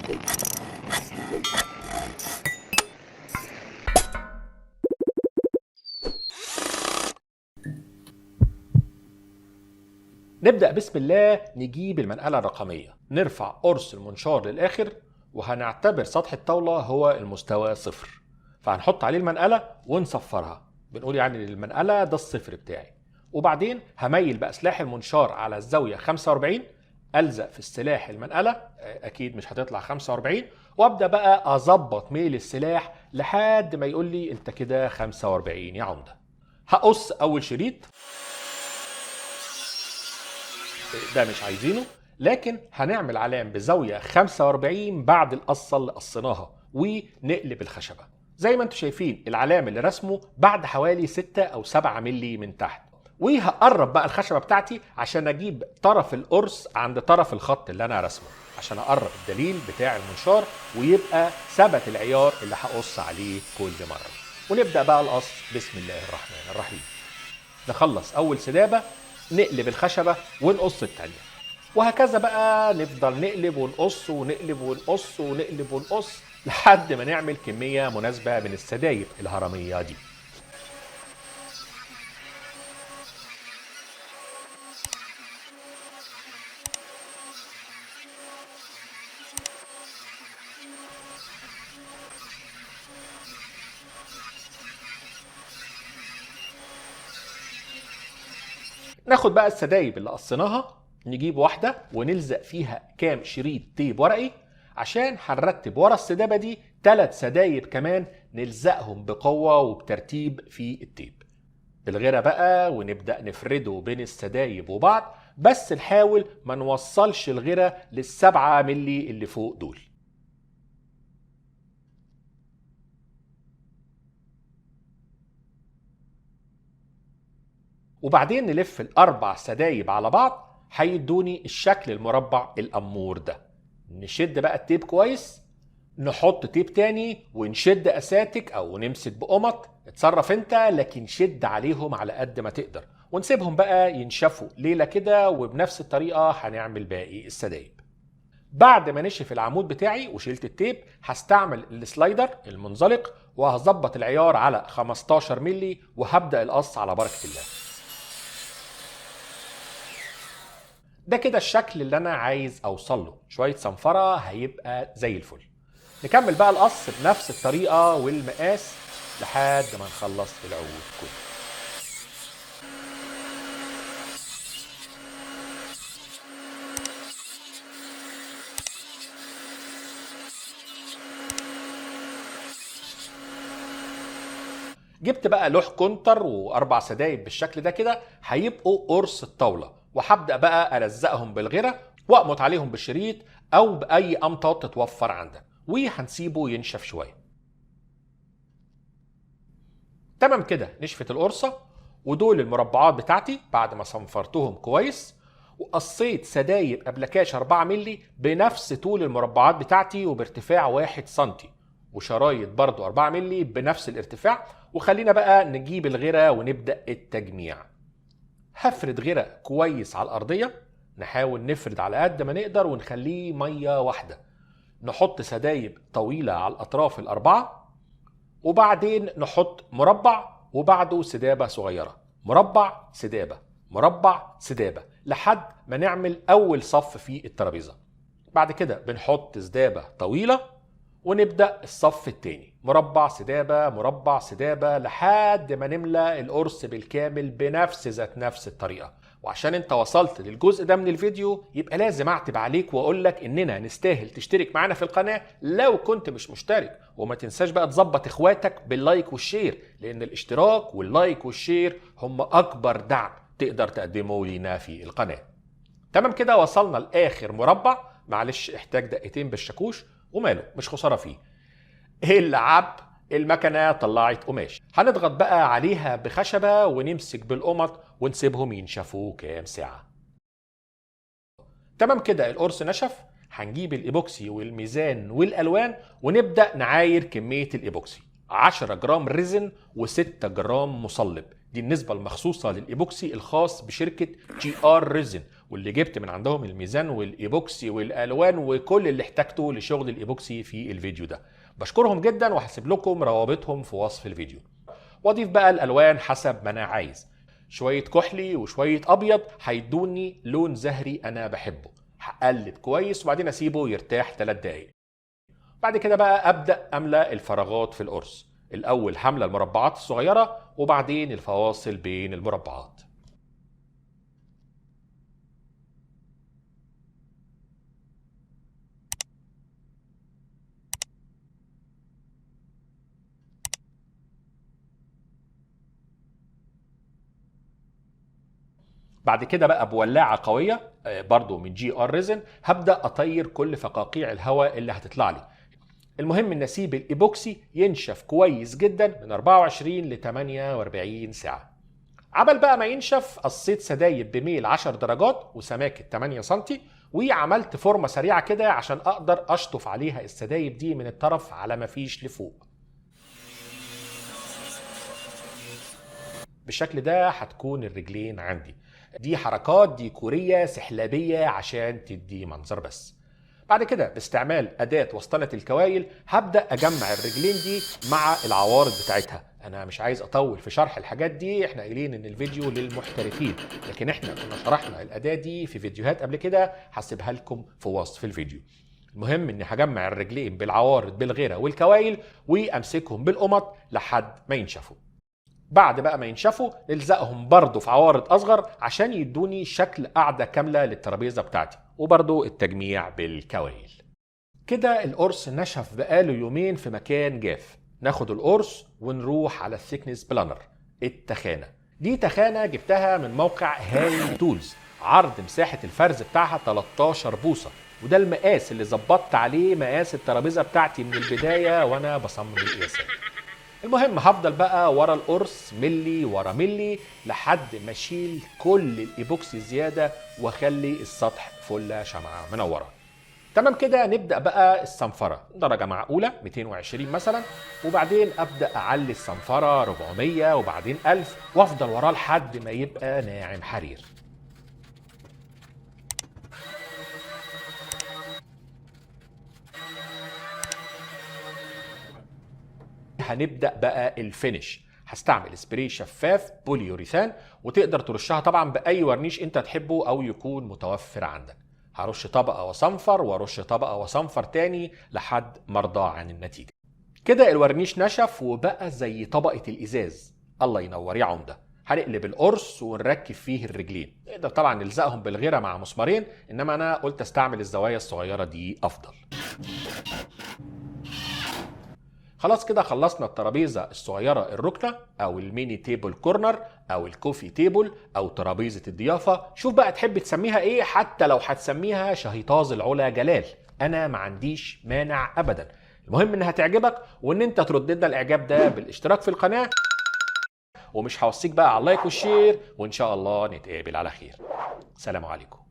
نبدأ بسم الله. نجيب المنقلة الرقمية، نرفع قرص المنشار للآخر، وهنعتبر سطح الطاولة هو المستوى 0، فهنحط عليه المنقلة ونصفرها، بنقول يعني للمنقلة ده الصفر بتاعي. وبعدين هميل بقى سلاح المنشار على الزاوية 45، ألزق في السلاح المنقلة، أكيد مش هتطلع 45، وأبدأ بقى أظبط ميل السلاح لحد ما يقول لي أنت كده 45 يا عمدة. هقص أول شريط، ده مش عايزينه، لكن هنعمل علام بزاوية 45 بعد القصة اللي قصيناها، ونقلب الخشبة زي ما انتم شايفين العلام اللي رسمه بعد حوالي 6 أو 7 ملي من تحت. وهقرب بقى الخشبة بتاعتي عشان اجيب طرف القرص عند طرف الخط اللي انا رسمه، عشان اقرب الدليل بتاع المنشار ويبقى ثبت العيار اللي هقص عليه كل مرة. ونبدأ بقى القص بسم الله الرحمن الرحيم. نخلص اول سدابة، نقلب الخشبة ونقص التانية، وهكذا بقى نفضل نقلب ونقص ونقلب ونقص ونقلب ونقص لحد ما نعمل كمية مناسبة من السدايب الهرمية دي. ناخد بقى السدايب اللي قصيناها، نجيب واحدة ونلزق فيها كام شريط تيب ورقي، عشان هنرتب ورا السدابة دي 3 سدايب كمان نلزقهم بقوة وبترتيب في التيب. بالغيرة بقى ونبدأ نفرده بين السدايب وبعض، بس نحاول ما نوصلش الغيرة لل7 ملي اللي فوق دول. وبعدين نلف ال4 سدايب على بعض، هيدوني الشكل المربع الأمور ده. نشد بقى التيب كويس، نحط تيب تاني ونشد أساتك أو نمسك بقمط، اتصرف انت، لكن شد عليهم على قد ما تقدر، ونسيبهم بقى ينشفوا ليلة كده، وبنفس الطريقة هنعمل باقي السدايب. بعد ما نشف العمود بتاعي وشيلت التيب، هستعمل السلايدر المنزلق وهظبط العيار على 15 ملي، وهبدأ القص على بركة الله. ده كده الشكل اللي انا عايز اوصل له، شويه صنفره هيبقى زي الفل. نكمل بقى القص بنفس الطريقه والمقاس لحد ما نخلص العود كله. جبت بقى لوح كونتر و4 سدايب بالشكل ده كده، هيبقوا قرص الطاوله، وهبدا بقى الزقهم بالغيره واقمط عليهم بالشريط او باي قمطات تتوفر عندك، وهنسيبه ينشف شويه. تمام كده نشفت القرصه، ودول المربعات بتاعتي بعد ما صنفرتهم كويس، وقصيت سدايب ابلكاش 4 ملي بنفس طول المربعات بتاعتي وبارتفاع 1 سنتي، وشرايط برضو 4 ملي بنفس الارتفاع. وخلينا بقى نجيب الغيرة ونبدأ التجميع. هفرد غيرة كويس على الأرضية، نحاول نفرد على قد ما نقدر ونخليه مية واحدة. نحط سدايب طويلة على الأطراف ال4، وبعدين نحط مربع وبعده سدابة صغيرة، مربع سدابة مربع سدابة، لحد ما نعمل أول صف في الترابيزة. بعد كده بنحط سدابة طويلة ونبدأ الصف التاني، مربع سدابة مربع سدابة، لحد ما نملى القرص بالكامل بنفس ذات نفس الطريقة. وعشان انت وصلت للجزء ده من الفيديو، يبقى لازم اعتب عليك واقول لك اننا نستاهل تشترك معانا في القناة لو كنت مش مشترك. وما تنساش بقى تظبط اخواتك باللايك والشير، لان الاشتراك واللايك والشير هم اكبر دعم تقدر تقدمه لينا في القناة. تمام كده وصلنا لاخر مربع، معلش احتاج دقيقتين بالشاكوش وماله مش خسارة فيه. العب المكنة طلعت قماش، هنضغط بقى عليها بخشبة ونمسك بالقمط ونسيبهم ينشفوا كام ساعة. تمام كده القرص نشف، هنجيب الإيبوكسي والميزان والألوان ونبدأ نعاير كمية الإيبوكسي. 10 جرام ريزن و6 جرام مصلب، دي النسبة المخصوصة للإيبوكسي الخاص بشركة GR ريزن، واللي جبت من عندهم الميزان والايبوكسي والالوان وكل اللي احتاجته لشغل الايبوكسي في الفيديو ده. بشكرهم جدا وهسيب لكم روابطهم في وصف الفيديو. واضيف بقى الالوان حسب ما انا عايز، شويه كحلي وشويه ابيض هيدوني لون زهري انا بحبه. هقلب كويس وبعدين اسيبه يرتاح 3 دقايق. بعد كده بقى ابدا املى الفراغات في القرص. الاول هملى المربعات الصغيره وبعدين الفواصل بين المربعات. بعد كده بقى بولاعه قويه برضو من جي ار ريزن هبدا اطير كل فقاقيع الهواء اللي هتطلع لي. المهم ان اسيب الايبوكسي ينشف كويس جدا من 24 ل 48 ساعه. عبل بقى ما ينشف قصيت سدايب بميل 10 درجات وسماكه 8 سم، وعملت فورمه سريعه كده عشان اقدر اشطف عليها السدايب دي من الطرف على ما فيش لفوق. بالشكل ده هتكون الرجلين عندي. دي حركات ديكورية سحلابية عشان تدي منظر بس. بعد كده باستعمال أداة وسطنة الكوايل هبدأ أجمع الرجلين دي مع العوارض بتاعتها. أنا مش عايز أطول في شرح الحاجات دي، احنا قايلين إن الفيديو للمحترفين، لكن احنا كنا شرحنا الأداة دي في فيديوهات قبل كده هسيبها لكم في وصف الفيديو. المهم إني هجمع الرجلين بالعوارض بالغيرة والكوايل وأمسكهم بالقمط لحد ما ينشفوا. بعد بقى ما ينشفوا نلزقهم برضو في عوارض اصغر عشان يدوني شكل قاعدة كاملة للترابيزة بتاعتي، وبرضو التجميع بالكوايل. كده القرص نشف بقاله يومين في مكان جاف. ناخد القرص ونروح على الثيكنس بلانر، التخانة. دي تخانة جبتها من موقع هاي تولز، عرض مساحة الفرز بتاعها 13 بوصة، وده المقاس اللي ظبطت عليه مقاس الترابيزة بتاعتي من البداية وانا بصمم القياسات. المهم هفضل بقى ورا القرص ملي ورا ملي لحد ما اشيل كل الايبوكسي الزياده واخلي السطح فله شمعه منوره. تمام كده نبدا بقى الصنفره درجه معقوله 220 مثلا، وبعدين ابدا اعلي الصنفره 400 وبعدين 1000 وافضل وراه لحد ما يبقى ناعم حرير. هنبدأ بقى الفينش. هستعمل سبراي شفاف بوليوريثان، وتقدر ترشها طبعا بأي ورنيش انت تحبه او يكون متوفر عندك. هرش طبقة وصنفر وارش طبقة وصنفر تاني لحد مرضى عن النتيجة. كده الورنيش نشف وبقى زي طبقة الإزاز. الله ينور يا عمدة. هنقلب القرص ونركب فيه الرجلين. نقدر طبعا نلزقهم بالغيرة مع مسمارين، انما انا قلت استعمل الزوايا الصغيرة دي افضل. خلاص كده خلصنا الترابيزه الصغيره الركنه او الميني تيبل كورنر او الكوفي تيبل او ترابيزه الضيافه. شوف بقى تحب تسميها ايه، حتى لو هتسميها شهيطاز العلا جلال انا ما عنديش مانع ابدا. المهم انها تعجبك وان انت ترد لنا الاعجاب ده بالاشتراك في القناه، ومش هوصيك بقى على اللايك والشير، وان شاء الله نتقابل على خير. سلام عليكم.